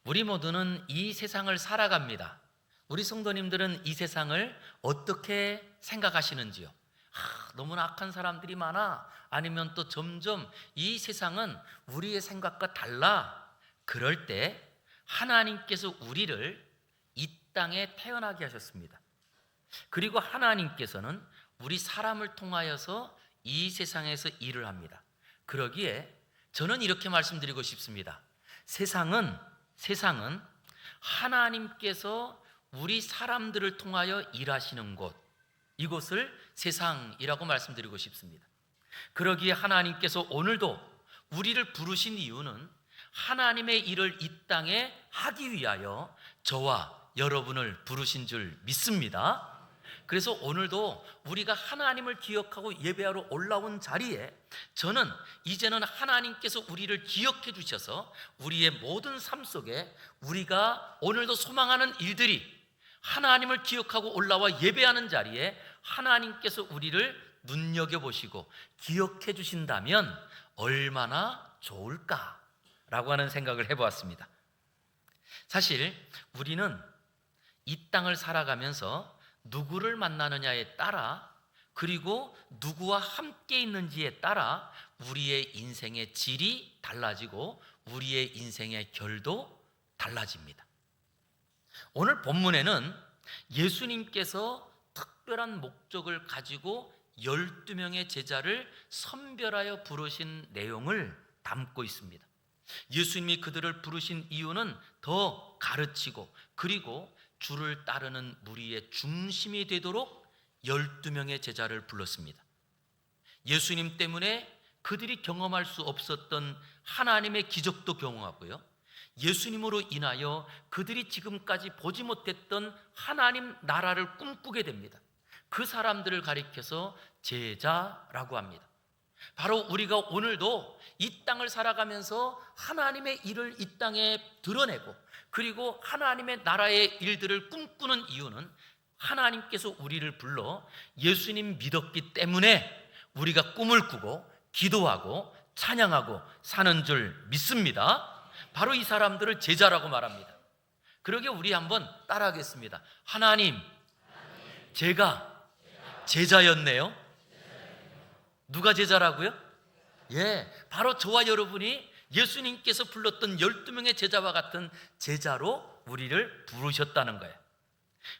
우리 모두는 이 세상을 살아갑니다. 우리 성도님들은 이 세상을 어떻게 생각하시는지요? 너무나 악한 사람들이 많아? 아니면 또 점점 이 세상은 우리의 생각과 달라? 그럴 때 하나님께서 우리를 이 땅에 태어나게 하셨습니다. 그리고 하나님께서는 우리 사람을 통하여서 이 세상에서 일을 합니다. 그러기에 저는 이렇게 말씀드리고 싶습니다. 세상은 하나님께서 우리 사람들을 통하여 일하시는 곳, 이곳을 세상이라고 말씀드리고 싶습니다. 그러기에 하나님께서 오늘도 우리를 부르신 이유는 하나님의 일을 이 땅에 하기 위하여 저와 여러분을 부르신 줄 믿습니다. 그래서 오늘도 우리가 하나님을 기억하고 예배하러 올라온 자리에 저는 이제는 하나님께서 우리를 기억해 주셔서 우리의 모든 삶 속에 우리가 오늘도 소망하는 일들이 하나님을 기억하고 올라와 예배하는 자리에 하나님께서 우리를 눈여겨보시고 기억해 주신다면 얼마나 좋을까라고 하는 생각을 해보았습니다. 사실 우리는 이 땅을 살아가면서 누구를 만나느냐에 따라, 그리고 누구와 함께 있는지에 따라 우리의 인생의 질이 달라지고 우리의 인생의 결도 달라집니다. 오늘 본문에는 예수님께서 특별한 목적을 가지고 12명의 제자를 선별하여 부르신 내용을 담고 있습니다. 예수님이 그들을 부르신 이유는 더 가르치고 그리고 주를 따르는 무리의 중심이 되도록 12명의 제자를 불렀습니다. 예수님 때문에 그들이 경험할 수 없었던 하나님의 기적도 경험하고요, 예수님으로 인하여 그들이 지금까지 보지 못했던 하나님 나라를 꿈꾸게 됩니다. 그 사람들을 가리켜서 제자라고 합니다. 바로 우리가 오늘도 이 땅을 살아가면서 하나님의 일을 이 땅에 드러내고 그리고 하나님의 나라의 일들을 꿈꾸는 이유는 하나님께서 우리를 불러 예수님 믿었기 때문에 우리가 꿈을 꾸고 기도하고 찬양하고 사는 줄 믿습니다. 바로 이 사람들을 제자라고 말합니다. 그러게 우리 한번 따라하겠습니다. 하나님, 제가 제자였네요. 누가 제자라고요? 바로 저와 여러분이 예수님께서 불렀던 12명의 제자와 같은 제자로 우리를 부르셨다는 거예요.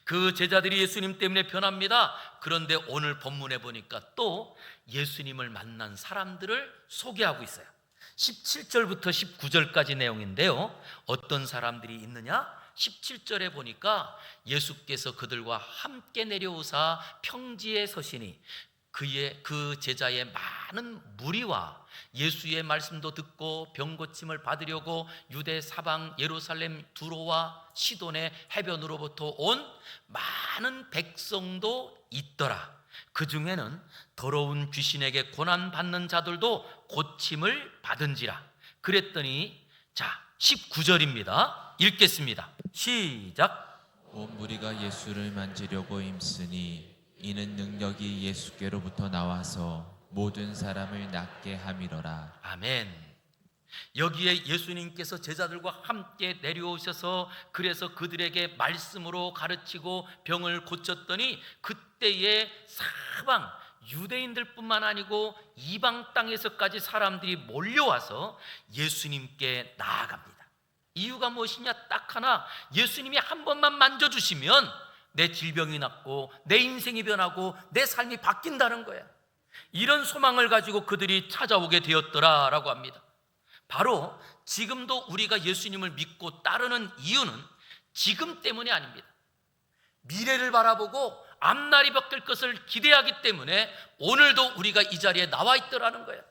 그 제자들이 예수님 때문에 변합니다. 그런데 오늘 본문에 보니까 또 예수님을 만난 사람들을 소개하고 있어요. 17절부터 19절까지 내용인데요, 어떤 사람들이 있느냐? 17절에 보니까 예수께서 그들과 함께 내려오사 평지에 서시니 그 제자의 많은 무리와 예수의 말씀도 듣고 병 고침을 받으려고 유대 사방 예루살렘 두로와 시돈의 해변으로부터 온 많은 백성도 있더라. 그 중에는 더러운 귀신에게 고난받는 자들도 고침을 받은지라. 그랬더니, 자, 19절입니다. 읽겠습니다. 시작. 온 무리가 예수를 만지려고 힘쓰니 이는 능력이 예수께로부터 나와서 모든 사람을 낫게 함이로라. 아멘. 여기에 예수님께서 제자들과 함께 내려오셔서 그래서 그들에게 말씀으로 가르치고 병을 고쳤더니 그때에 사방 유대인들뿐만 아니고 이방 땅에서까지 사람들이 몰려와서 예수님께 나아갑니다. 이유가 무엇이냐? 딱 하나, 예수님이 한 번만 만져주시면 내 질병이 낫고 내 인생이 변하고 내 삶이 바뀐다는 거예요. 이런 소망을 가지고 그들이 찾아오게 되었더라라고 합니다. 바로 지금도 우리가 예수님을 믿고 따르는 이유는 지금 때문이 아닙니다. 미래를 바라보고 앞날이 바뀔 것을 기대하기 때문에 오늘도 우리가 이 자리에 나와 있더라는 거예요.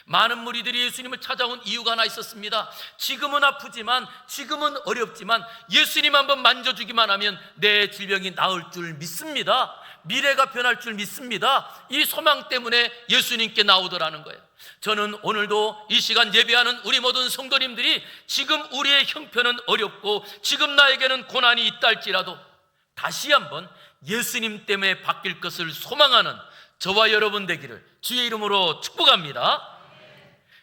많은 무리들이 예수님을 찾아온 이유가 하나 있었습니다. 지금은 아프지만, 지금은 어렵지만 예수님 한번 만져주기만 하면 내 질병이 나을 줄 믿습니다. 미래가 변할 줄 믿습니다. 이 소망 때문에 예수님께 나오더라는 거예요. 저는 오늘도 이 시간 예배하는 우리 모든 성도님들이 지금 우리의 형편은 어렵고 지금 나에게는 고난이 있다 할지라도 다시 한번 예수님 때문에 바뀔 것을 소망하는 저와 여러분 되기를 주의 이름으로 축복합니다.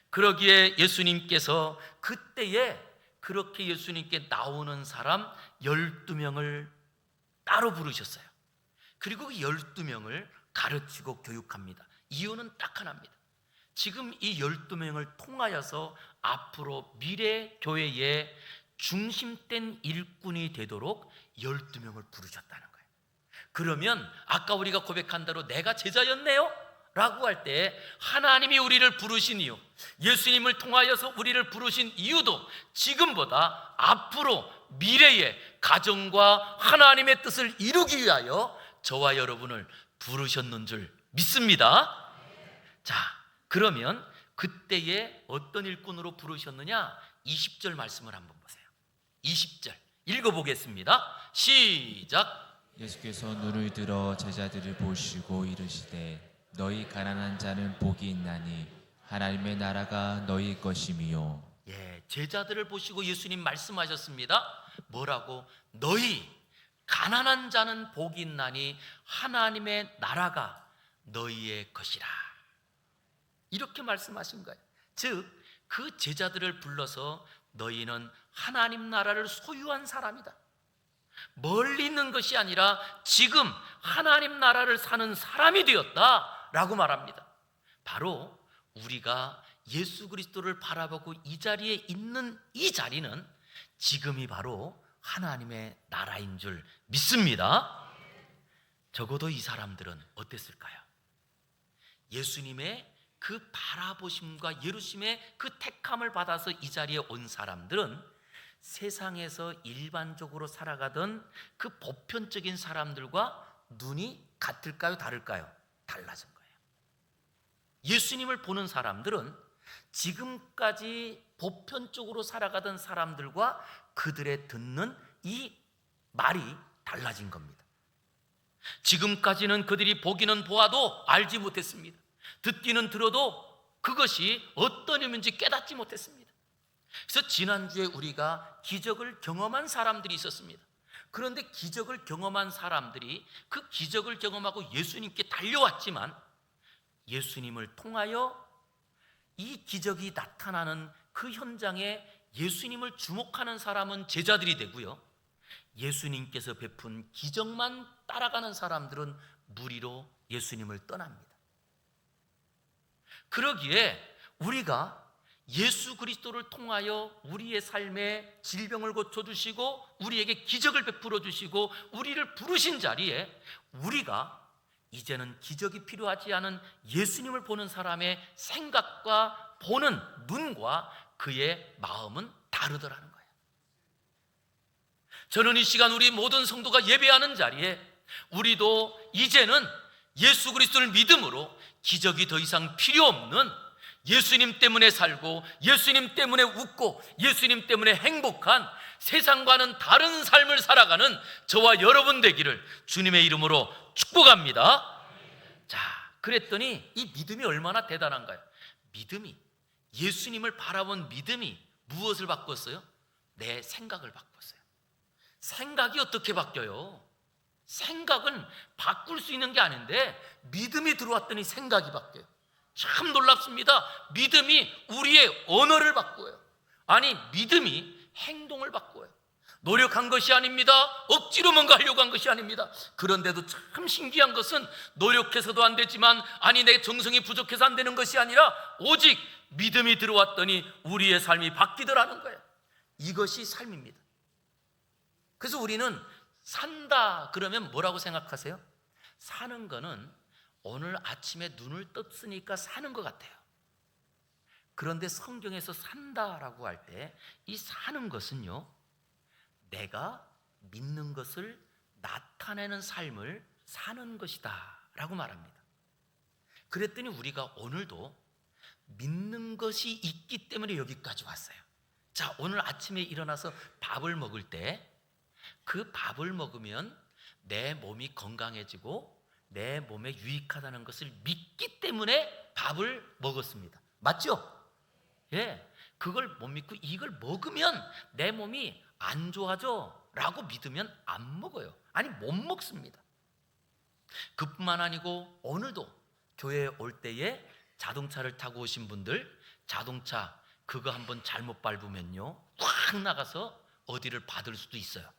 그러기에 예수님께서 그때에 그렇게 예수님께 나오는 사람 12명을 따로 부르셨어요. 그리고 그 12명을 가르치고 교육합니다. 이유는 딱 하나입니다. 지금 이 12명을 통하여서 앞으로 미래 교회의 중심된 일꾼이 되도록 12명을 부르셨다는 거예요. 그러면 아까 우리가 고백한 대로 내가 제자였네요? 라고 할 때 하나님이 우리를 부르신 이유, 예수님을 통하여서 우리를 부르신 이유도 지금보다 앞으로 미래의 가정과 하나님의 뜻을 이루기 위하여 저와 여러분을 부르셨는 줄 믿습니다. 자, 그러면 그때에 어떤 일꾼으로 부르셨느냐? 20절 말씀을 한번 보세요. 20절 읽어보겠습니다. 시작. 예수께서 눈을 들어 제자들을 보시고 이르시되 너희 가난한 자는 복이 있나니 하나님의 나라가 너희 것임이요. 제자들을 보시고 예수님 말씀하셨습니다. 뭐라고? 너희 가난한 자는 복이 있나니 하나님의 나라가 너희의 것이라. 이렇게 말씀하신 거예요. 즉 그 제자들을 불러서 너희는 하나님 나라를 소유한 사람이다. 멀리 있는 것이 아니라 지금 하나님 나라를 사는 사람이 되었다라고 말합니다. 바로 우리가 예수 그리스도를 바라보고 이 자리에 있는 이 자리는 지금이 바로 하나님의 나라인 줄 믿습니다. 적어도 이 사람들은 어땠을까요? 예수님의 그 바라보심과 예루심의 그 택함을 받아서 이 자리에 온 사람들은 세상에서 일반적으로 살아가던 그 보편적인 사람들과 눈이 같을까요? 다를까요? 달라진 거예요. 예수님을 보는 사람들은 지금까지 보편적으로 살아가던 사람들과 그들의 듣는 이 말이 달라진 겁니다. 지금까지는 그들이 보기는 보아도 알지 못했습니다. 듣기는 들어도 그것이 어떤 의미인지 깨닫지 못했습니다. 그래서 지난주에 우리가 기적을 경험한 사람들이 있었습니다. 그런데 기적을 경험한 사람들이 그 기적을 경험하고 예수님께 달려왔지만 예수님을 통하여 이 기적이 나타나는 그 현장에 예수님을 주목하는 사람은 제자들이 되고요, 예수님께서 베푼 기적만 따라가는 사람들은 무리로 예수님을 떠납니다. 그러기에 우리가 예수 그리스도를 통하여 우리의 삶에 질병을 고쳐주시고 우리에게 기적을 베풀어 주시고 우리를 부르신 자리에 우리가 이제는 기적이 필요하지 않은 예수님을 보는 사람의 생각과 보는 눈과 그의 마음은 다르더라는 거예요. 저는 이 시간 우리 모든 성도가 예배하는 자리에 우리도 이제는 예수 그리스도를 믿음으로 기적이 더 이상 필요 없는 예수님 때문에 살고 예수님 때문에 웃고 예수님 때문에 행복한 세상과는 다른 삶을 살아가는 저와 여러분 되기를 주님의 이름으로 축복합니다. 자, 그랬더니 이 믿음이 얼마나 대단한가요? 믿음이, 예수님을 바라본 믿음이 무엇을 바꿨어요? 내 생각을 바꿨어요. 생각이 어떻게 바뀌어요? 생각은 바꿀 수 있는 게 아닌데 믿음이 들어왔더니 생각이 바뀌어요. 참 놀랍습니다. 믿음이 우리의 언어를 바꿔요. 아니, 믿음이 행동을 바꿔요. 노력한 것이 아닙니다. 억지로 뭔가 하려고 한 것이 아닙니다. 그런데도 참 신기한 것은 노력해서도 안 되지만, 아니 내 정성이 부족해서 안 되는 것이 아니라 오직 믿음이 들어왔더니 우리의 삶이 바뀌더라는 거예요. 이것이 삶입니다. 그래서 우리는 산다 그러면 뭐라고 생각하세요? 사는 거는 오늘 아침에 눈을 떴으니까 사는 것 같아요. 그런데 성경에서 산다라고 할 때 이 사는 것은요, 내가 믿는 것을 나타내는 삶을 사는 것이다 라고 말합니다. 그랬더니 우리가 오늘도 믿는 것이 있기 때문에 여기까지 왔어요. 자, 오늘 아침에 일어나서 밥을 먹을 때 그 밥을 먹으면 내 몸이 건강해지고 내 몸에 유익하다는 것을 믿기 때문에 밥을 먹었습니다. 맞죠? 예, 그걸 못 믿고 이걸 먹으면 내 몸이 안 좋아져 라고 믿으면 안 먹어요. 아니, 못 먹습니다. 그뿐만 아니고 오늘도 교회에 올 때에 자동차를 타고 오신 분들, 자동차 그거 한번 잘못 밟으면요 확 나가서 어디를 받을 수도 있어요.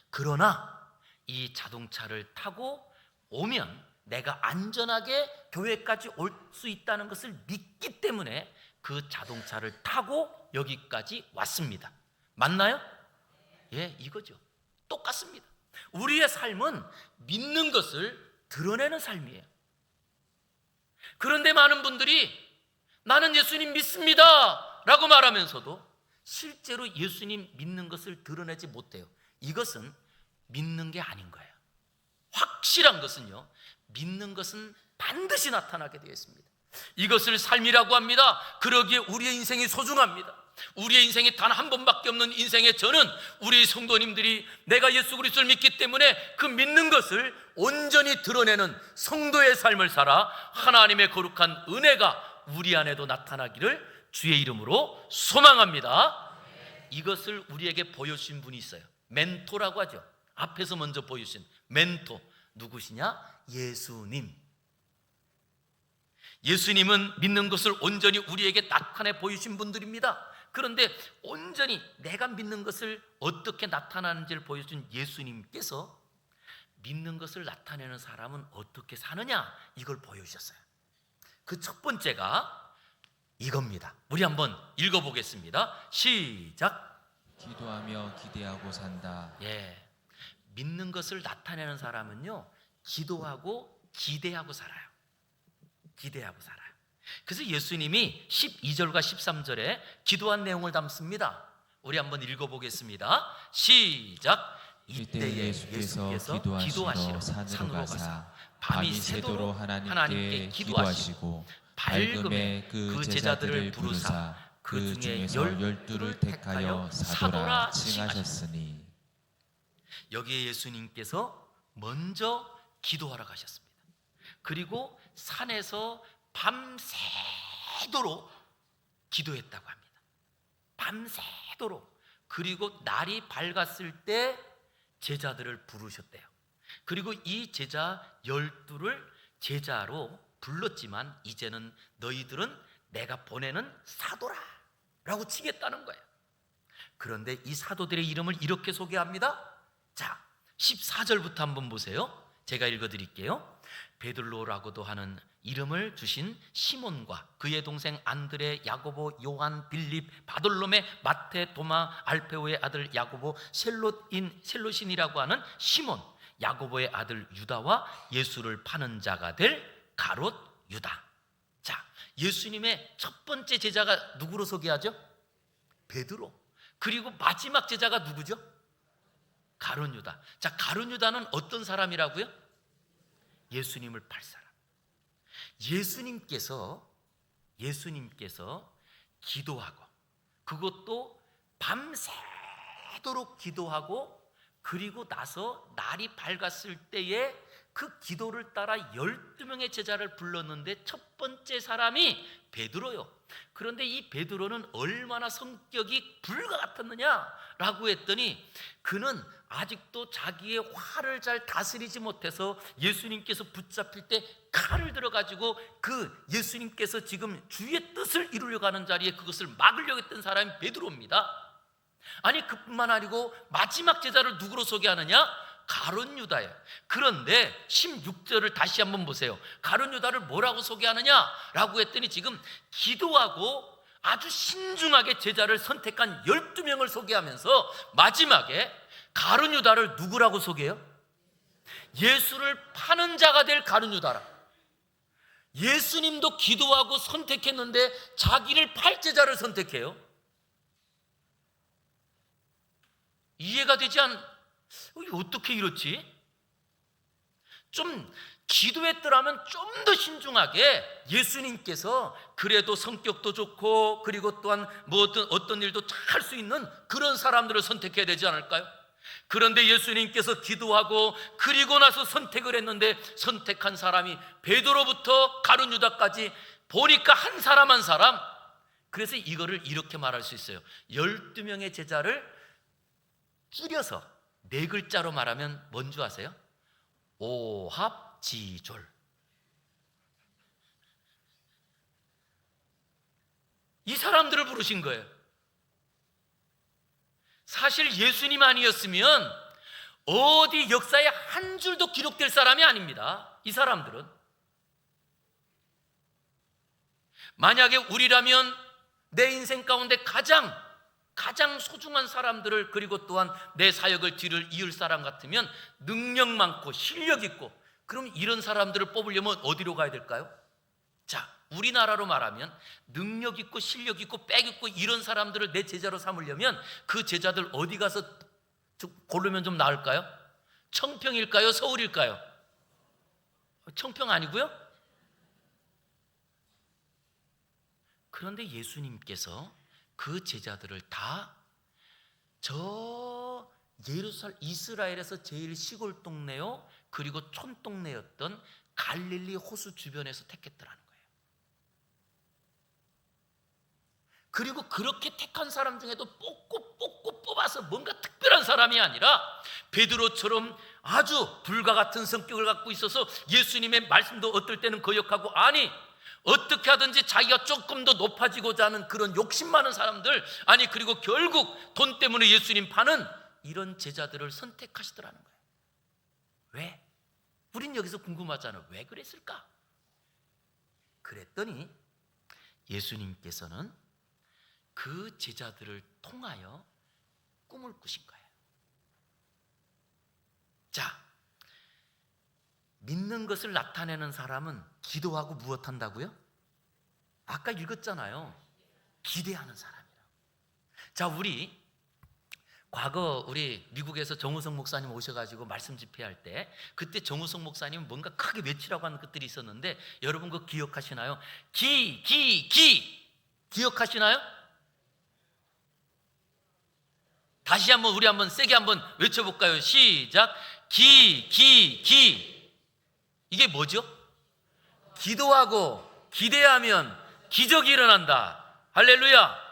그러나 이 자동차를 타고 오면 내가 안전하게 교회까지 올 수 있다는 것을 믿기 때문에 그 자동차를 타고 여기까지 왔습니다. 맞나요? 예, 이거죠. 똑같습니다. 우리의 삶은 믿는 것을 드러내는 삶이에요. 그런데 많은 분들이 나는 예수님 믿습니다 라고 말하면서도 실제로 예수님 믿는 것을 드러내지 못해요. 이것은 믿는 게 아닌 거예요. 확실한 것은요, 믿는 것은 반드시 나타나게 되어 있습니다. 이것을 삶이라고 합니다. 그러기에 우리의 인생이 소중합니다. 우리의 인생이 단 한 번밖에 없는 인생의 저는 우리 성도님들이 내가 예수 그리스도를 믿기 때문에 그 믿는 것을 온전히 드러내는 성도의 삶을 살아 하나님의 거룩한 은혜가 우리 안에도 나타나기를 주의 이름으로 소망합니다. 이것을 우리에게 보여주신 분이 있어요. 멘토라고 하죠. 앞에서 먼저 보여주신 멘토 누구시냐? 예수님. 예수님은 믿는 것을 온전히 우리에게 나타내 보이신 분들입니다. 그런데 온전히 내가 믿는 것을 어떻게 나타나는지를 보여준 예수님께서 믿는 것을 나타내는 사람은 어떻게 사느냐, 이걸 보여주셨어요. 그 첫 번째가 이겁니다. 우리 한번 읽어보겠습니다. 시작. 기도하며 기대하고 산다. 예, 믿는 것을 나타내는 사람은요 기도하고 기대하고 살아요. 기대하고 살아요. 그래서 예수님이 12절과 13절에 기도한 내용을 담습니다. 우리 한번 읽어보겠습니다. 시작. 이때 예수께서 기도하시러 산으로 가사 밤이 새도록 하나님께 기도하시고 밝음에 그 제자들을 부르사 그 중에서 12를 택하여 사도라 칭하셨으니. 여기에 예수님께서 먼저 기도하러 가셨습니다. 그리고 산에서 밤새도록 기도했다고 합니다. 밤새도록. 그리고 날이 밝았을 때 제자들을 부르셨대요. 그리고 이 제자 12를 제자로 불렀지만 이제는 너희들은 내가 보내는 사도라 라고 치겠다는 거예요. 그런데 이 사도들의 이름을 이렇게 소개합니다. 자, 14절부터 한번 보세요. 제가 읽어드릴게요. 베드로라고도 하는 이름을 주신 시몬과 그의 동생 안드레, 야고보, 요한, 빌립, 바돌로메, 마테, 도마, 알페오의 아들 야고보, 셀롯인이라고 하는 시몬, 야고보의 아들 유다와 예수를 파는 자가 될 가롯 유다. 자, 예수님의 첫 번째 제자가 누구로 소개하죠? 베드로. 그리고 마지막 제자가 누구죠? 가룟 유다. 자, 가룟 유다는 어떤 사람이라고요? 예수님을 팔 사람. 예수님께서 기도하고, 그것도 밤새도록 기도하고, 그리고 나서 날이 밝았을 때에 그 기도를 따라 12명의 제자를 불렀는데 첫 번째 사람이 베드로요. 그런데 이 베드로는 얼마나 성격이 불과 같았느냐라고 했더니 그는 아직도 자기의 화를 잘 다스리지 못해서 예수님께서 붙잡힐 때 칼을 들어가지고 그 예수님께서 지금 주의 뜻을 이루려고 하는 자리에 그것을 막으려고 했던 사람이 베드로입니다. 아니, 그뿐만 아니고 마지막 제자를 누구로 소개하느냐? 가룟 유다예요. 그런데 16절을 다시 한번 보세요. 가룟 유다를 뭐라고 소개하느냐라고 했더니 지금 기도하고 아주 신중하게 제자를 선택한 12명을 소개하면서 마지막에 가룟 유다를 누구라고 소개해요? 예수를 파는 자가 될 가룟 유다라. 예수님도 기도하고 선택했는데 자기를 팔 제자를 선택해요. 이해가 되지 어떻게 이렇지? 좀 기도했더라면 좀 더 신중하게 예수님께서 그래도 성격도 좋고 그리고 또한 어떤 일도 할 수 있는 그런 사람들을 선택해야 되지 않을까요? 그런데 예수님께서 기도하고 그리고 나서 선택을 했는데 선택한 사람이 베드로부터 가룟 유다까지 보니까 한 사람 한 사람. 그래서 이거를 이렇게 말할 수 있어요. 12명의 제자를 줄여서 4글자로 말하면 뭔 줄 아세요? 오합지졸. 이 사람들을 부르신 거예요. 사실 예수님 아니었으면 어디 역사에 한 줄도 기록될 사람이 아닙니다. 이 사람들은. 만약에 우리라면 내 인생 가운데 가장 소중한 사람들을, 그리고 또한 내 사역을 뒤를 이을 사람 같으면 능력 많고 실력 있고, 그럼 이런 사람들을 뽑으려면 어디로 가야 될까요? 자, 우리나라로 말하면 능력 있고 실력 있고 빽 있고 이런 사람들을 내 제자로 삼으려면 그 제자들 어디 가서 고르면 좀 나을까요? 청평일까요? 서울일까요? 청평 아니고요? 그런데 예수님께서 그 제자들을 다 저 이스라엘에서 제일 시골 동네요, 그리고 촌동네였던 갈릴리 호수 주변에서 택했더라는 거예요. 그리고 그렇게 택한 사람 중에도 뽑고 뽑아서 뭔가 특별한 사람이 아니라 베드로처럼 아주 불과 같은 성격을 갖고 있어서 예수님의 말씀도 어떨 때는 거역하고, 아니 어떻게 하든지 자기가 조금 더 높아지고자 하는 그런 욕심 많은 사람들, 아니 그리고 결국 돈 때문에 예수님 파는 이런 제자들을 선택하시더라는 거예요. 왜? 우린 여기서 궁금하잖아요. 왜 그랬을까? 그랬더니 예수님께서는 그 제자들을 통하여 꿈을 꾸신 거예요. 자, 믿는 것을 나타내는 사람은 기도하고 무엇한다고요? 아까 읽었잖아요. 기대하는 사람이라. 자, 과거 우리 미국에서 정우성 목사님 오셔가지고 말씀 집회할 때, 그때 정우성 목사님은 뭔가 크게 외치라고 하는 것들이 있었는데, 여러분 그거 기억하시나요? 기억하시나요? 다시 한번 우리 한번 세게 한번 외쳐볼까요? 시작. 이게 뭐죠? 기도하고 기대하면 기적이 일어난다. 할렐루야.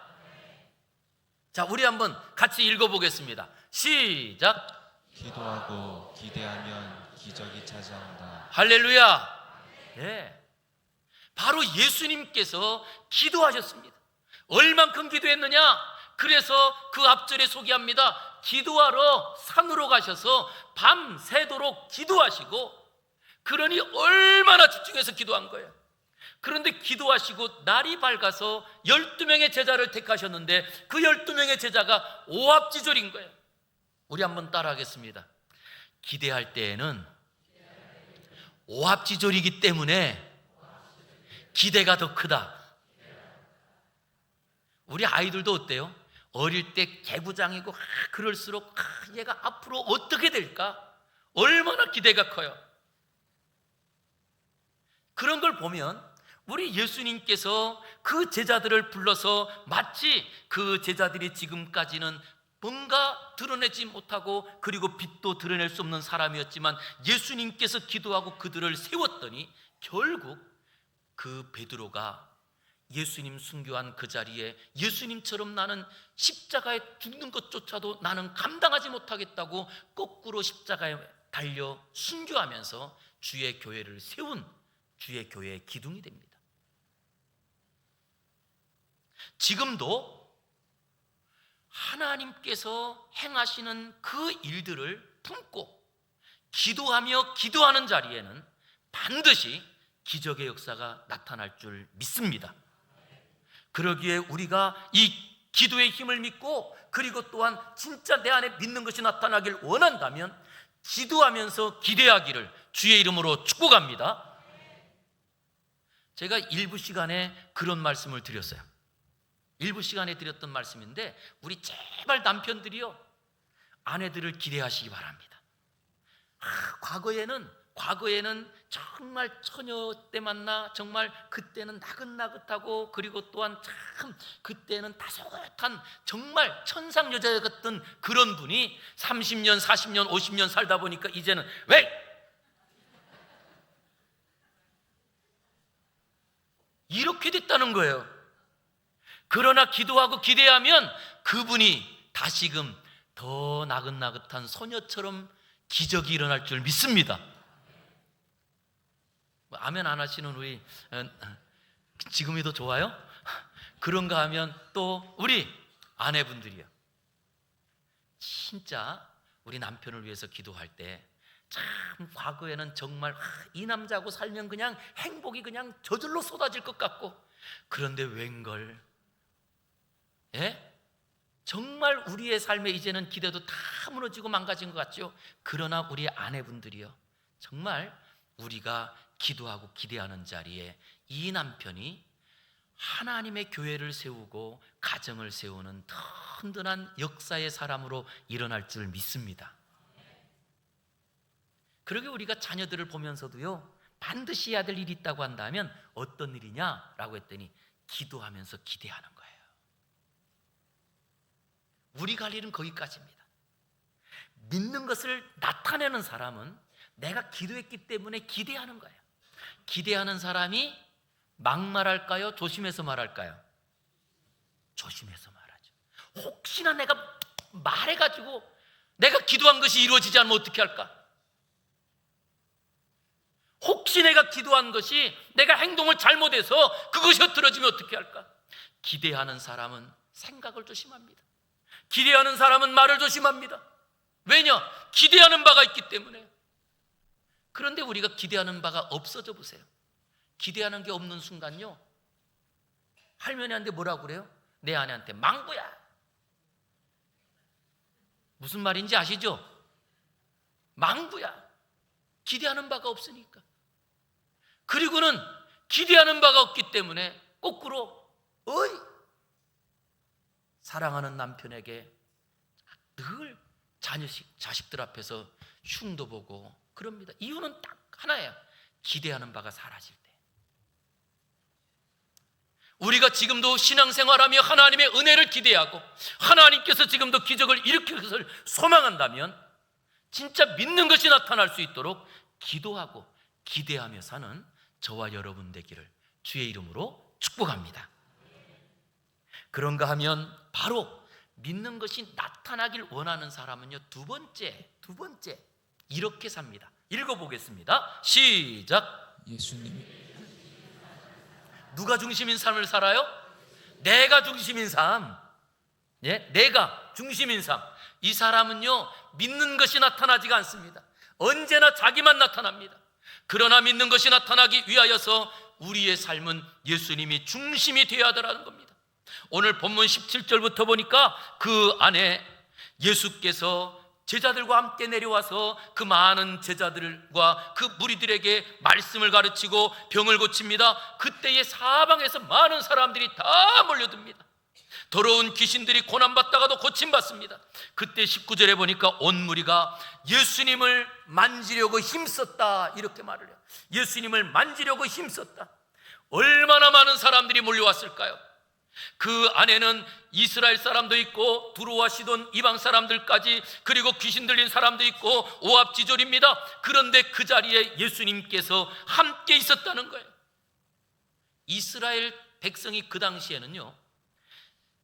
자, 우리 한번 같이 읽어보겠습니다. 시작. 기도하고 기대하면 기적이 찾아온다. 할렐루야. 네. 바로 예수님께서 기도하셨습니다. 얼만큼 기도했느냐? 그래서 그 앞절에 소개합니다. 기도하러 산으로 가셔서 밤새도록 기도하시고, 그러니 얼마나 집중해서 기도한 거예요. 그런데 기도하시고 날이 밝아서 12명의 제자를 택하셨는데 그 12명의 제자가 오합지졸인 거예요. 우리 한번 따라하겠습니다. 기대할 때에는 오합지졸이기 때문에 기대가 더 크다. 우리 아이들도 어때요? 어릴 때 개구장이고 그럴수록 얘가 앞으로 어떻게 될까? 얼마나 기대가 커요. 그런 걸 보면 우리 예수님께서 그 제자들을 불러서 마치 그 제자들이 지금까지는 뭔가 드러내지 못하고 그리고 빛도 드러낼 수 없는 사람이었지만 예수님께서 기도하고 그들을 세웠더니 결국 그 베드로가 예수님 순교한 그 자리에 예수님처럼 나는 십자가에 죽는 것조차도 나는 감당하지 못하겠다고 거꾸로 십자가에 달려 순교하면서 주의 교회를 세운 주의 교회의 기둥이 됩니다. 지금도 하나님께서 행하시는 그 일들을 품고 기도하며 기도하는 자리에는 반드시 기적의 역사가 나타날 줄 믿습니다. 그러기에 우리가 이 기도의 힘을 믿고 그리고 또한 진짜 내 안에 믿는 것이 나타나길 원한다면 기도하면서 기대하기를 주의 이름으로 축복합니다. 제가 일부 시간에 그런 말씀을 드렸어요. 일부 시간에 드렸던 말씀인데 우리 제발 남편들이요, 아내들을 기대하시기 바랍니다. 과거에는 정말 처녀 때 만나 정말 그때는 나긋나긋하고 그리고 또한 참 그때는 다소곳한 정말 천상여자 같던 그런 분이 30년, 40년, 50년 살다 보니까 이제는 왜? 이렇게 됐다는 거예요. 그러나 기도하고 기대하면 그분이 다시금 더 나긋나긋한 소녀처럼 기적이 일어날 줄 믿습니다. 아멘 안 하시는 우리 지금이 더 좋아요? 그런가 하면 또 우리 아내분들이요, 진짜 우리 남편을 위해서 기도할 때 참 과거에는 정말 이 남자하고 살면 그냥 행복이 그냥 저절로 쏟아질 것 같고, 그런데 웬걸, 예? 정말 우리의 삶에 이제는 기대도 다 무너지고 망가진 것 같죠? 그러나 우리 아내분들이요, 정말 우리가 기도하고 기대하는 자리에 이 남편이 하나님의 교회를 세우고 가정을 세우는 든든한 역사의 사람으로 일어날 줄 믿습니다. 그러게 우리가 자녀들을 보면서도요, 반드시 해야 될 일이 있다고 한다면 어떤 일이냐라고 했더니 기도하면서 기대하는 거예요. 우리가 할 일은 거기까지입니다. 믿는 것을 나타내는 사람은 내가 기도했기 때문에 기대하는 거예요. 기대하는 사람이 막말할까요? 조심해서 말할까요? 조심해서 말하죠. 혹시나 내가 말해가지고 내가 기도한 것이 이루어지지 않으면 어떻게 할까? 혹시 내가 기도한 것이 내가 행동을 잘못해서 그것이 흐트러지면 어떻게 할까? 기대하는 사람은 생각을 조심합니다. 기대하는 사람은 말을 조심합니다. 왜냐? 기대하는 바가 있기 때문에. 그런데 우리가 기대하는 바가 없어져 보세요. 기대하는 게 없는 순간요, 할머니한테 뭐라고 그래요? 내 아내한테 망구야. 무슨 말인지 아시죠? 망구야. 기대하는 바가 없으니까. 그리고는 기대하는 바가 없기 때문에 거꾸로 어이, 사랑하는 남편에게 늘 자식들 앞에서 흉도 보고 그럽니다. 이유는 딱 하나예요. 기대하는 바가 사라질 때. 우리가 지금도 신앙생활하며 하나님의 은혜를 기대하고 하나님께서 지금도 기적을 일으킬 것을 소망한다면 진짜 믿는 것이 나타날 수 있도록 기도하고 기대하며 사는 저와 여러분 되기를 주의 이름으로 축복합니다. 그런가 하면 바로 믿는 것이 나타나길 원하는 사람은요, 두 번째 이렇게 삽니다. 읽어보겠습니다. 시작. 예수님이 누가 중심인 삶을 살아요? 내가 중심인 삶. 예? 내가 중심인 삶. 이 사람은요, 믿는 것이 나타나지가 않습니다. 언제나 자기만 나타납니다. 그러나 믿는 것이 나타나기 위하여서 우리의 삶은 예수님이 중심이 되어야 하더라는 겁니다. 오늘 본문 17절부터 보니까 그 안에 예수께서 제자들과 함께 내려와서 그 많은 제자들과 그 무리들에게 말씀을 가르치고 병을 고칩니다. 그때에 사방에서 많은 사람들이 다 몰려듭니다. 더러운 귀신들이 고난받다가도 고침받습니다. 그때 19절에 보니까 온 무리가 예수님을 만지려고 힘썼다, 이렇게 말을 해요. 예수님을 만지려고 힘썼다. 얼마나 많은 사람들이 몰려왔을까요? 그 안에는 이스라엘 사람도 있고 두로와 시돈 이방 사람들까지, 그리고 귀신 들린 사람도 있고 오합지졸입니다. 그런데 그 자리에 예수님께서 함께 있었다는 거예요. 이스라엘 백성이 그 당시에는요,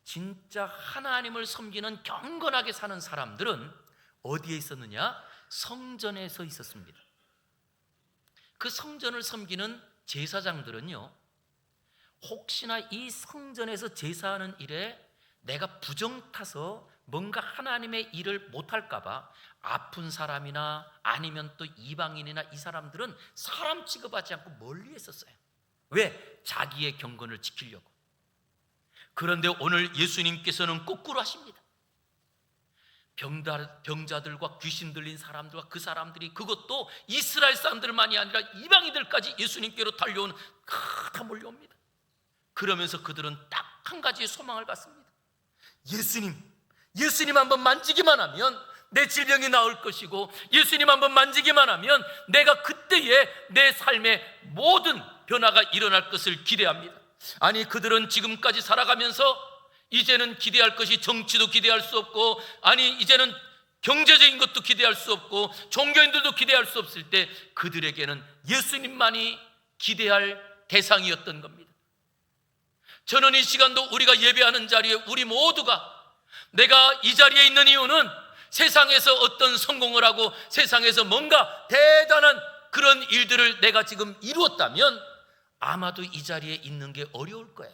진짜 하나님을 섬기는 경건하게 사는 사람들은 어디에 있었느냐? 성전에서 있었습니다. 그 성전을 섬기는 제사장들은요, 혹시나 이 성전에서 제사하는 일에 내가 부정 타서 뭔가 하나님의 일을 못할까 봐 아픈 사람이나 아니면 또 이방인이나 이 사람들은 사람 취급하지 않고 멀리 했었어요. 왜? 자기의 경건을 지키려고. 그런데 오늘 예수님께서는 거꾸로 하십니다. 병자들과 귀신 들린 사람들과 그 사람들이, 그것도 이스라엘 사람들만이 아니라 이방인들까지 예수님께로 달려온, 다 몰려옵니다. 그러면서 그들은 딱 한 가지의 소망을 갖습니다. 예수님 한번 만지기만 하면 내 질병이 나을 것이고, 예수님 한번 만지기만 하면 내가 그때에 내 삶의 모든 변화가 일어날 것을 기대합니다. 아니, 그들은 지금까지 살아가면서 이제는 기대할 것이 정치도 기대할 수 없고, 아니 이제는 경제적인 것도 기대할 수 없고, 종교인들도 기대할 수 없을 때 그들에게는 예수님만이 기대할 대상이었던 겁니다. 저는 이 시간도 우리가 예배하는 자리에 우리 모두가, 내가 이 자리에 있는 이유는 세상에서 어떤 성공을 하고 세상에서 뭔가 대단한 그런 일들을 내가 지금 이루었다면 아마도 이 자리에 있는 게 어려울 거예요.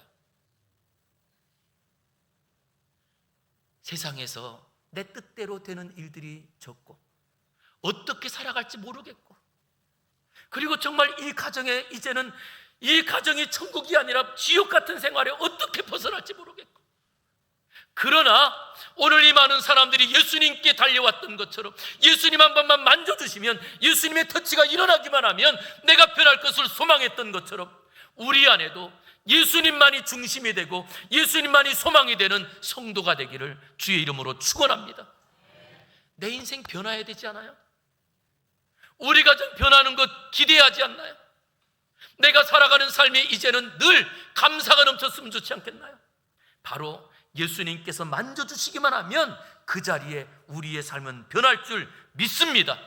세상에서 내 뜻대로 되는 일들이 적고 어떻게 살아갈지 모르겠고, 그리고 정말 이 가정에 이제는 이 가정이 천국이 아니라 지옥 같은 생활에 어떻게 벗어날지 모르겠고, 그러나 오늘 이 많은 사람들이 예수님께 달려왔던 것처럼 예수님 한 번만 만져주시면, 예수님의 터치가 일어나기만 하면 내가 변할 것을 소망했던 것처럼 우리 안에도 예수님만이 중심이 되고 예수님만이 소망이 되는 성도가 되기를 주의 이름으로 축원합니다. 내 인생 변화해야 되지 않아요? 우리 가정 변하는 것 기대하지 않나요? 내가 살아가는 삶이 이제는 늘 감사가 넘쳤으면 좋지 않겠나요? 바로 예수님께서 만져주시기만 하면 그 자리에 우리의 삶은 변할 줄 믿습니다.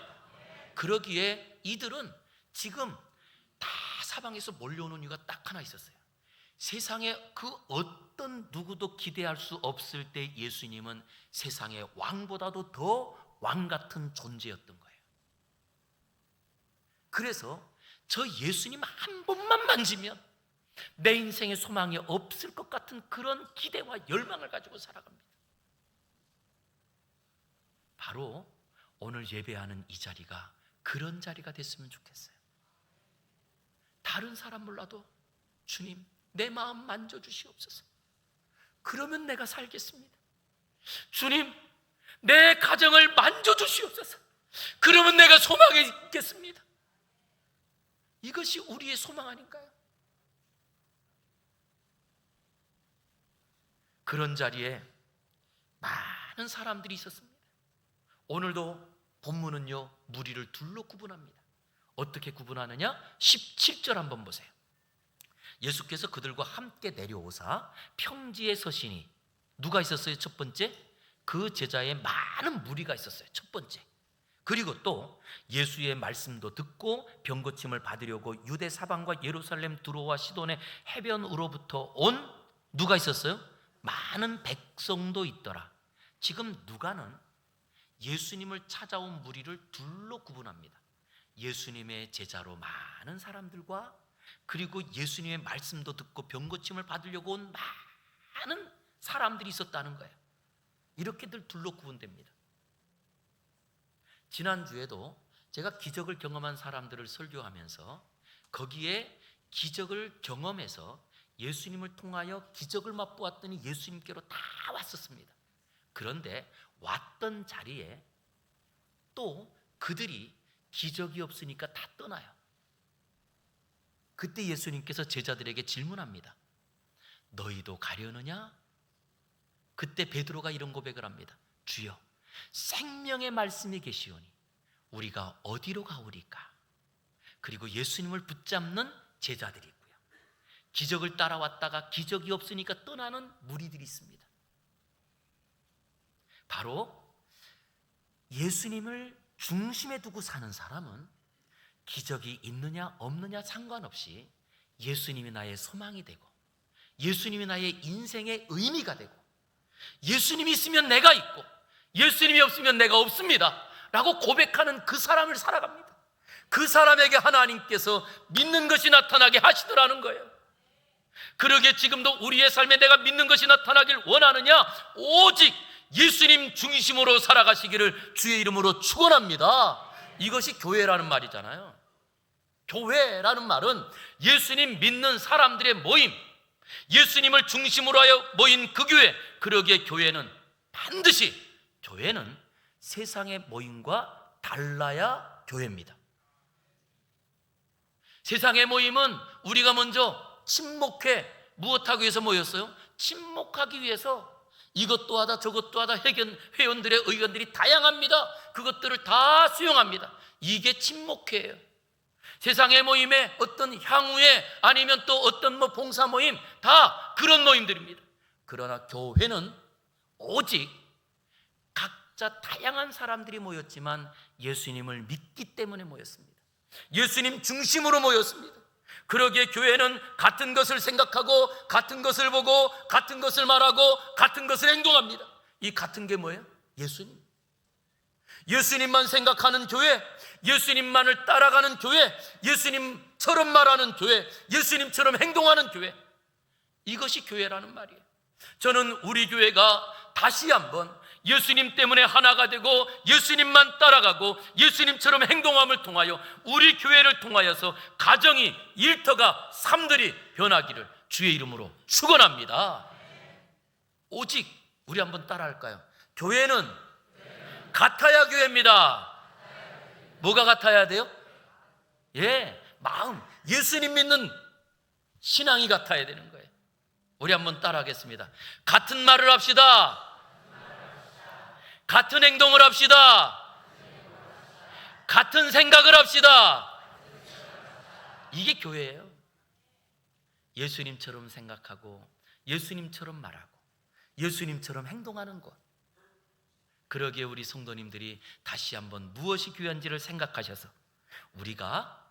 그러기에 이들은 지금 다 사방에서 몰려오는 이유가 딱 하나 있었어요. 세상에 그 어떤 누구도 기대할 수 없을 때 예수님은 세상의 왕보다도 더 왕 같은 존재였던 거예요. 그래서 저 예수님 한 번만 만지면 내 인생에 소망이 없을 것 같은 그런 기대와 열망을 가지고 살아갑니다. 바로 오늘 예배하는 이 자리가 그런 자리가 됐으면 좋겠어요. 다른 사람 몰라도 주님, 내 마음 만져주시옵소서. 그러면 내가 살겠습니다. 주님, 내 가정을 만져주시옵소서. 그러면 내가 소망이 있겠습니다. 이것이 우리의 소망 아닌가요? 그런 자리에 많은 사람들이 있었습니다. 오늘도 본문은요, 무리를 둘로 구분합니다. 어떻게 구분하느냐? 17절 한번 보세요. 예수께서 그들과 함께 내려오사 평지에 서시니, 누가 있었어요? 첫 번째, 그 제자의 많은 무리가 있었어요. 첫 번째. 그리고 또 예수의 말씀도 듣고 병 고침을 받으려고 유대 사방과 예루살렘 두로와 시돈의 해변으로부터 온 누가 있었어요? 많은 백성도 있더라. 지금 누가는 예수님을 찾아온 무리를 둘로 구분합니다. 예수님의 제자로 많은 사람들과, 그리고 예수님의 말씀도 듣고 병 고침을 받으려고 온 많은 사람들이 있었다는 거예요. 이렇게들 둘로 구분됩니다. 지난주에도 제가 기적을 경험한 사람들을 설교하면서 거기에 기적을 경험해서 예수님을 통하여 기적을 맛보았더니 예수님께로 다 왔었습니다. 그런데 왔던 자리에 또 그들이 기적이 없으니까 다 떠나요. 그때 예수님께서 제자들에게 질문합니다. 너희도 가려느냐? 그때 베드로가 이런 고백을 합니다. 주여, 생명의 말씀이 계시오니 우리가 어디로 가오리까? 그리고 예수님을 붙잡는 제자들이 있고요, 기적을 따라왔다가 기적이 없으니까 떠나는 무리들이 있습니다. 바로 예수님을 중심에 두고 사는 사람은 기적이 있느냐 없느냐 상관없이 예수님이 나의 소망이 되고 예수님이 나의 인생의 의미가 되고, 예수님이 있으면 내가 있고 예수님이 없으면 내가 없습니다 라고 고백하는 그 사람을 살아갑니다. 그 사람에게 하나님께서 믿는 것이 나타나게 하시더라는 거예요. 그러기에 지금도 우리의 삶에 내가 믿는 것이 나타나길 원하느냐? 오직 예수님 중심으로 살아가시기를 주의 이름으로 축원합니다. 이것이 교회라는 말이잖아요. 교회라는 말은 예수님 믿는 사람들의 모임, 예수님을 중심으로 하여 모인 그 교회. 그러기에 교회는 반드시, 교회는 세상의 모임과 달라야 교회입니다. 세상의 모임은 우리가 먼저 친목회, 무엇하기 위해서 모였어요? 친목하기 위해서. 이것도 하다 저것도 하다 회원들의 의견들이 다양합니다. 그것들을 다 수용합니다. 이게 친목회예요. 세상의 모임에 어떤 향후에 아니면 또 어떤 봉사 모임, 다 그런 모임들입니다. 그러나 교회는 오직 각자 다양한 사람들이 모였지만 예수님을 믿기 때문에 모였습니다. 예수님 중심으로 모였습니다. 그러기에 교회는 같은 것을 생각하고 같은 것을 보고 같은 것을 말하고 같은 것을 행동합니다. 이 같은 게 뭐예요? 예수님. 예수님만 생각하는 교회, 예수님만을 따라가는 교회, 예수님처럼 말하는 교회, 예수님처럼 행동하는 교회. 이것이 교회라는 말이에요. 저는 우리 교회가 다시 한번 예수님 때문에 하나가 되고 예수님만 따라가고 예수님처럼 행동함을 통하여 우리 교회를 통하여서 가정이 일터가 삶들이 변하기를 주의 이름으로 축원합니다. 오직 우리 한번 따라할까요? 교회는 같아야 교회입니다. 뭐가 같아야 돼요? 마음, 예수님 믿는 신앙이 같아야 되는 거예요. 우리 한번 따라하겠습니다. 같은 말을 합시다. 같은 행동을 합시다. 같은 생각을 합시다. 이게 교회예요. 예수님처럼 생각하고 예수님처럼 말하고 예수님처럼 행동하는 것. 그러기에 우리 성도님들이 다시 한번 무엇이 교회인지를 생각하셔서 우리가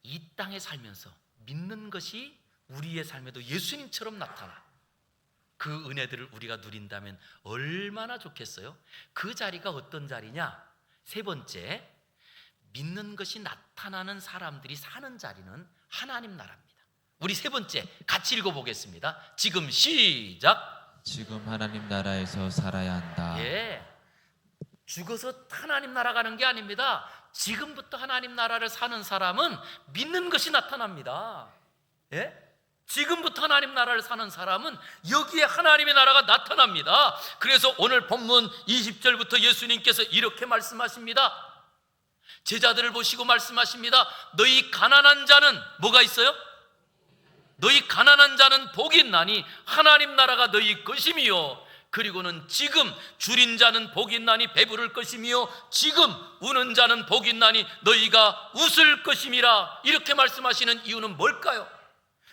이 땅에 살면서 믿는 것이 우리의 삶에도 예수님처럼 나타나 그 은혜들을 우리가 누린다면 얼마나 좋겠어요? 그 자리가 어떤 자리냐? 세 번째, 믿는 것이 나타나는 사람들이 사는 자리는 하나님 나라입니다. 우리 세 번째 같이 읽어보겠습니다. 지금 시작. 지금 하나님 나라에서 살아야 한다. 죽어서 하나님 나라 가는 게 아닙니다. 지금부터 하나님 나라를 사는 사람은 믿는 것이 나타납니다. 지금부터 하나님 나라를 사는 사람은 여기에 하나님의 나라가 나타납니다. 그래서 오늘 본문 20절부터 예수님께서 이렇게 말씀하십니다. 제자들을 보시고 말씀하십니다. 너희 가난한 자는 뭐가 있어요? 너희 가난한 자는 복이 있나니 하나님 나라가 너희 것이미요. 그리고는 지금 줄인 자는 복이 있나니 배부를 것이미요. 지금 우는 자는 복이 있나니 너희가 웃을 것임이라. 이렇게 말씀하시는 이유는 뭘까요?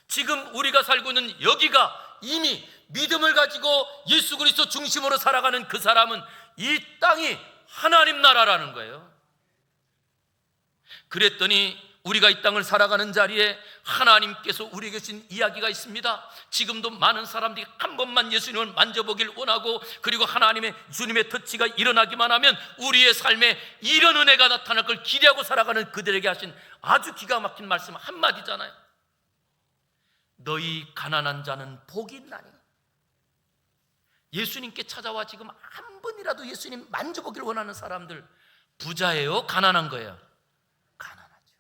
지금 우리가 살고 있는 여기가 이미 믿음을 가지고 예수 그리스도 중심으로 살아가는 그 사람은 이 땅이 하나님 나라라는 거예요. 그랬더니 우리가 이 땅을 살아가는 자리에 하나님께서 우리에게 주신 이야기가 있습니다. 지금도 많은 사람들이 한 번만 예수님을 만져보길 원하고 그리고 하나님의 주님의 터치가 일어나기만 하면 우리의 삶에 이런 은혜가 나타날 걸 기대하고 살아가는 그들에게 하신 아주 기가 막힌 말씀 한마디잖아요. 너희 가난한 자는 복이 있나니. 예수님께 찾아와 지금 한 번이라도 예수님 만져보길 원하는 사람들 부자예요? 가난한 거예요? 가난하죠.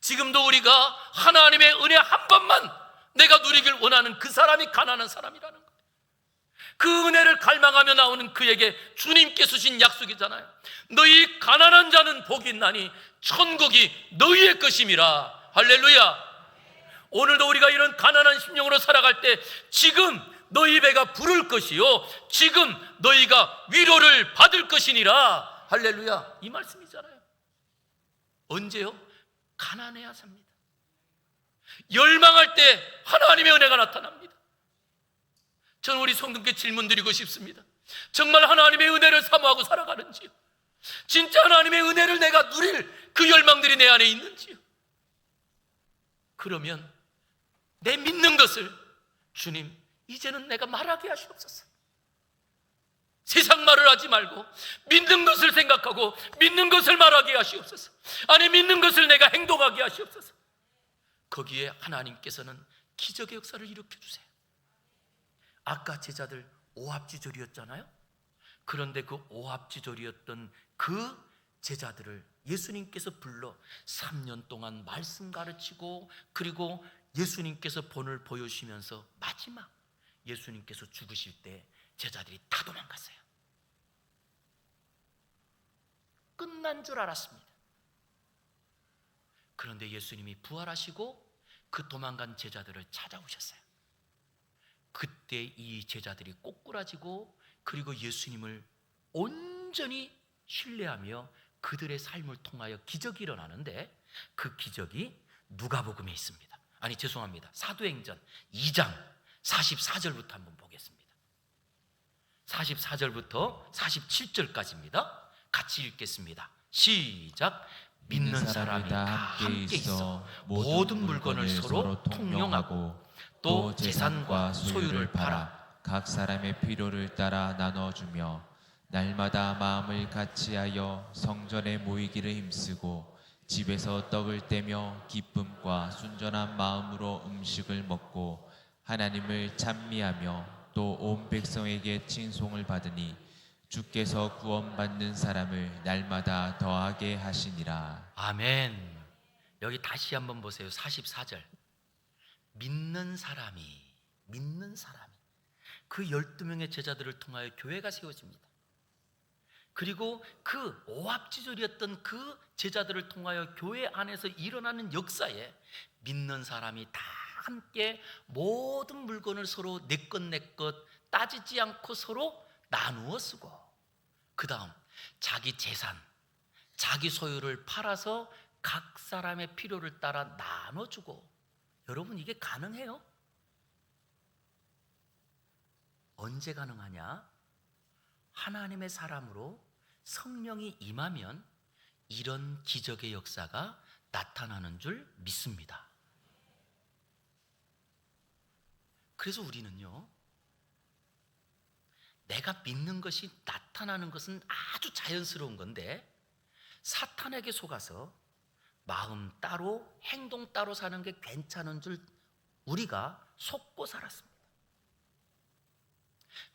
지금도 우리가 하나님의 은혜 한 번만 내가 누리길 원하는 그 사람이 가난한 사람이라는 거예요. 그 은혜를 갈망하며 나오는 그에게 주님께서 주신 약속이잖아요. 너희 가난한 자는 복이 있나니 천국이 너희의 것임이라. 할렐루야. 오늘도 우리가 이런 가난한 심령으로 살아갈 때 지금 너희 배가 부를 것이요 지금 너희가 위로를 받을 것이니라. 할렐루야. 이 말씀이잖아요. 언제요? 가난해야 삽니다. 열망할 때 하나님의 은혜가 나타납니다. 저는 우리 성도께 질문 드리고 싶습니다. 정말 하나님의 은혜를 사모하고 살아가는지요? 진짜 하나님의 은혜를 내가 누릴 그 열망들이 내 안에 있는지요? 그러면 내 믿는 것을 주님 이제는 내가 말하게 하시옵소서. 세상 말을 하지 말고 믿는 것을 생각하고 믿는 것을 말하게 하시옵소서. 아니 믿는 것을 내가 행동하게 하시옵소서. 거기에 하나님께서는 기적의 역사를 일으켜주세요. 아까 제자들 오합지졸이었잖아요. 그런데 그 오합지졸이었던 그 제자들을 예수님께서 불러 3년 동안 말씀 가르치고 그리고 예수님께서 본을 보여주시면서 마지막 예수님께서 죽으실 때 제자들이 다 도망갔어요. 끝난 줄 알았습니다. 그런데 예수님이 부활하시고 그 도망간 제자들을 찾아오셨어요. 그때 이 제자들이 꼬꾸라지고 그리고 예수님을 온전히 신뢰하며 그들의 삶을 통하여 기적이 일어나는데 그 기적이 누가복음에 있습니다. 아니 죄송합니다. 사도행전 2장 44절부터 한번 보겠습니다. 44절부터 47절까지입니다. 같이 읽겠습니다. 시작. 믿는 사람이 다 함께 있어 모든 물건을 서로 통용하고 또 재산과 소유를 팔아 각 사람의 필요를 따라 나눠주며 날마다 마음을 같이하여 성전에 모이기를 힘쓰고 집에서 떡을 떼며 기쁨과 순전한 마음으로 음식을 먹고 하나님을 찬미하며 또 온 백성에게 칭송을 받으니 주께서 구원받는 사람을 날마다 더하게 하시니라. 아멘. 여기 다시 한번 보세요. 44절. 믿는 사람이 그 12명의 제자들을 통하여 교회가 세워집니다. 그리고 그 오합지졸이었던 그 제자들을 통하여 교회 안에서 일어나는 역사에 믿는 사람이 다 함께 모든 물건을 서로 내 것 따지지 않고 서로 나누어 쓰고, 그 다음 자기 재산, 자기 소유를 팔아서 각 사람의 필요를 따라 나눠주고. 여러분, 이게 가능해요? 언제 가능하냐? 하나님의 사람으로 성령이 임하면 이런 기적의 역사가 나타나는 줄 믿습니다. 그래서 우리는요, 내가 믿는 것이 나타나는 것은 아주 자연스러운 건데, 사탄에게 속아서 마음 따로 행동 따로 사는 게 괜찮은 줄 우리가 속고 살았습니다.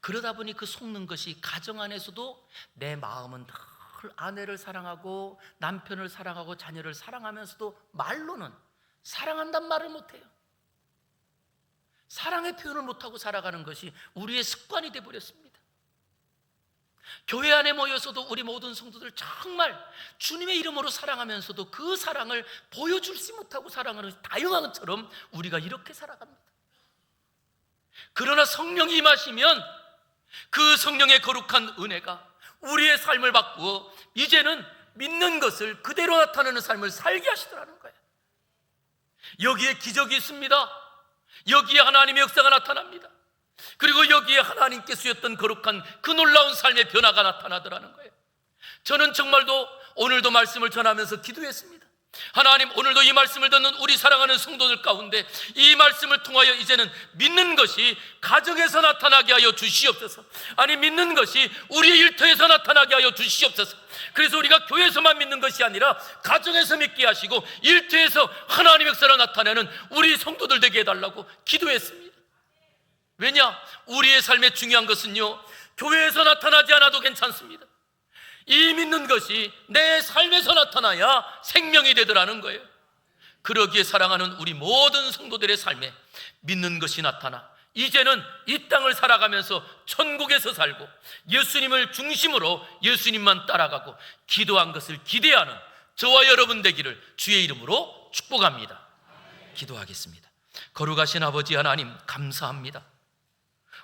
그러다 보니 그 속는 것이 가정 안에서도 내 마음은 늘 아내를 사랑하고 남편을 사랑하고 자녀를 사랑하면서도 말로는 사랑한단 말을 못해요. 사랑의 표현을 못하고 살아가는 것이 우리의 습관이 되어버렸습니다. 교회 안에 모여서도 우리 모든 성도들 정말 주님의 이름으로 사랑하면서도 그 사랑을 보여주지 못하고 살아가는 것이 다용한 것처럼 우리가 이렇게 살아갑니다. 그러나 성령이 임하시면 그 성령의 거룩한 은혜가 우리의 삶을 바꾸어 이제는 믿는 것을 그대로 나타내는 삶을 살게 하시더라는 거예요. 여기에 기적이 있습니다. 여기에 하나님의 역사가 나타납니다. 그리고 여기에 하나님께 쓰였던 거룩한 그 놀라운 삶의 변화가 나타나더라는 거예요. 저는 정말도 오늘도 말씀을 전하면서 기도했습니다. 하나님, 오늘도 이 말씀을 듣는 우리 사랑하는 성도들 가운데 이 말씀을 통하여 이제는 믿는 것이 가정에서 나타나게 하여 주시옵소서. 아니, 믿는 것이 우리의 일터에서 나타나게 하여 주시옵소서. 그래서 우리가 교회에서만 믿는 것이 아니라 가정에서 믿게 하시고 일터에서 하나님의 역사를 나타내는 우리 성도들 되게 해달라고 기도했습니다. 왜냐? 우리의 삶의 중요한 것은요, 교회에서 나타나지 않아도 괜찮습니다. 이 믿는 것이 내 삶에서 나타나야 생명이 되더라는 거예요. 그러기에 사랑하는 우리 모든 성도들의 삶에 믿는 것이 나타나 이제는 이 땅을 살아가면서 천국에서 살고 예수님을 중심으로 예수님만 따라가고 기도한 것을 기대하는 저와 여러분 되기를 주의 이름으로 축복합니다. 기도하겠습니다. 거룩하신 아버지 하나님, 감사합니다.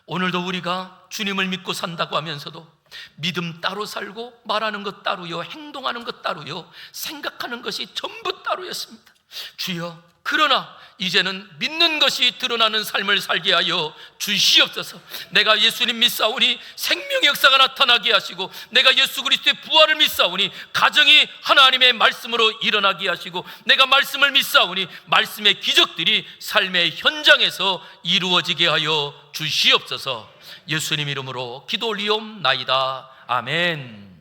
오늘도 우리가 주님을 믿고 산다고 하면서도 믿음 따로 살고 말하는 것 따로요, 행동하는 것 따로요, 생각하는 것이 전부 따로였습니다. 주여, 그러나 이제는 믿는 것이 드러나는 삶을 살게 하여 주시옵소서. 내가 예수님 믿사오니 생명의 역사가 나타나게 하시고, 내가 예수 그리스도의 부활을 믿사오니 가정이 하나님의 말씀으로 일어나게 하시고, 내가 말씀을 믿사오니 말씀의 기적들이 삶의 현장에서 이루어지게 하여 주시옵소서. 예수님 이름으로 기도 올리옵나이다. 아멘.